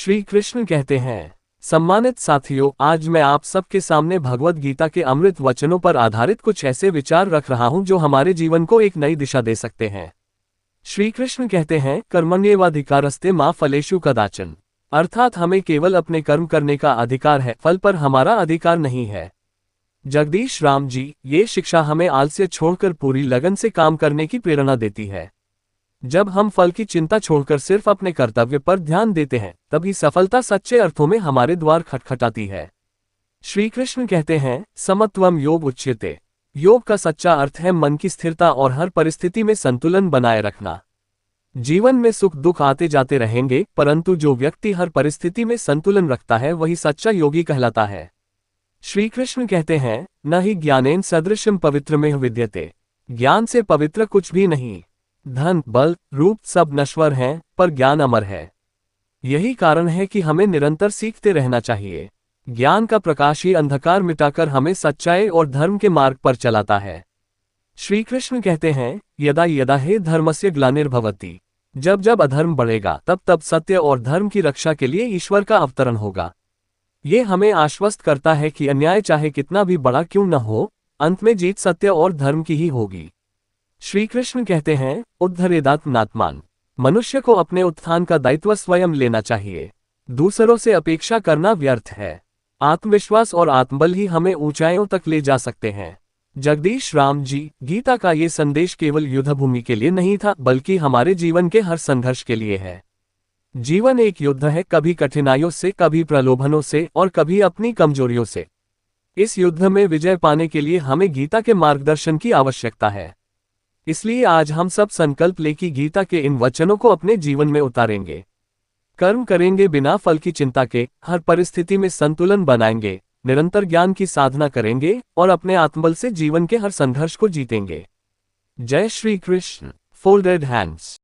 श्री कृष्ण कहते हैं, सम्मानित साथियों, आज मैं आप सबके सामने भगवद गीता के अमृत वचनों पर आधारित कुछ ऐसे विचार रख रहा हूं जो हमारे जीवन को एक नई दिशा दे सकते हैं। श्री कृष्ण कहते हैं, कर्मण्येवाधिकारस्ते मा फलेषु कदाचन, अर्थात हमें केवल अपने कर्म करने का अधिकार है, फल पर हमारा अधिकार नहीं है। जगदीश राम जी, ये शिक्षा हमें आलस्य छोड़कर पूरी लगन से काम करने की प्रेरणा देती है। जब हम फल की चिंता छोड़कर सिर्फ अपने कर्तव्य पर ध्यान देते हैं, तभी सफलता सच्चे अर्थों में हमारे द्वार खटखटाती है। श्री कृष्ण कहते हैं, समत्वम योग उच्यते, योग का सच्चा अर्थ है मन की स्थिरता और हर परिस्थिति में संतुलन बनाए रखना। जीवन में सुख दुख आते जाते रहेंगे, परंतु जो व्यक्ति हर परिस्थिति में संतुलन रखता है वही सच्चा योगी कहलाता है। श्री कृष्ण कहते हैं, न ही ज्ञानेन सदृशम पवित्रमेह विद्यते, ज्ञान से पवित्र कुछ भी नहीं। धन बल रूप सब नश्वर हैं, पर ज्ञान अमर है। यही कारण है कि हमें निरंतर सीखते रहना चाहिए। ज्ञान का प्रकाश ही अंधकार मिटाकर हमें सच्चाई और धर्म के मार्ग पर चलाता है। श्री कृष्ण कहते हैं, यदा यदा हे धर्मस्य ग्लानिर्भवति, जब जब अधर्म बढ़ेगा तब तब सत्य और धर्म की रक्षा के लिए ईश्वर का अवतरण होगा। ये हमें आश्वस्त करता है कि अन्याय चाहे कितना भी बड़ा क्यों न हो, अंत में जीत सत्य और धर्म की ही होगी। श्री कृष्ण कहते हैं, उद्धरेदात्मनात्मान, मनुष्य को अपने उत्थान का दायित्व स्वयं लेना चाहिए। दूसरों से अपेक्षा करना व्यर्थ है। आत्मविश्वास और आत्मबल ही हमें ऊंचाइयों तक ले जा सकते हैं। जगदीश राम जी, गीता का ये संदेश केवल युद्धभूमि के लिए नहीं था, बल्कि हमारे जीवन के हर संघर्ष के लिए है। जीवन एक युद्ध है, कभी कठिनाइयों से, कभी प्रलोभनों से और कभी अपनी कमजोरियों से। इस युद्ध में विजय पाने के लिए हमें गीता के मार्गदर्शन की आवश्यकता है। इसलिए आज हम सब संकल्प लें कि गीता के इन वचनों को अपने जीवन में उतारेंगे। कर्म करेंगे बिना फल की चिंता के, हर परिस्थिति में संतुलन बनाएंगे, निरंतर ज्ञान की साधना करेंगे और अपने आत्मबल से जीवन के हर संघर्ष को जीतेंगे। जय श्री कृष्ण। Folded hands.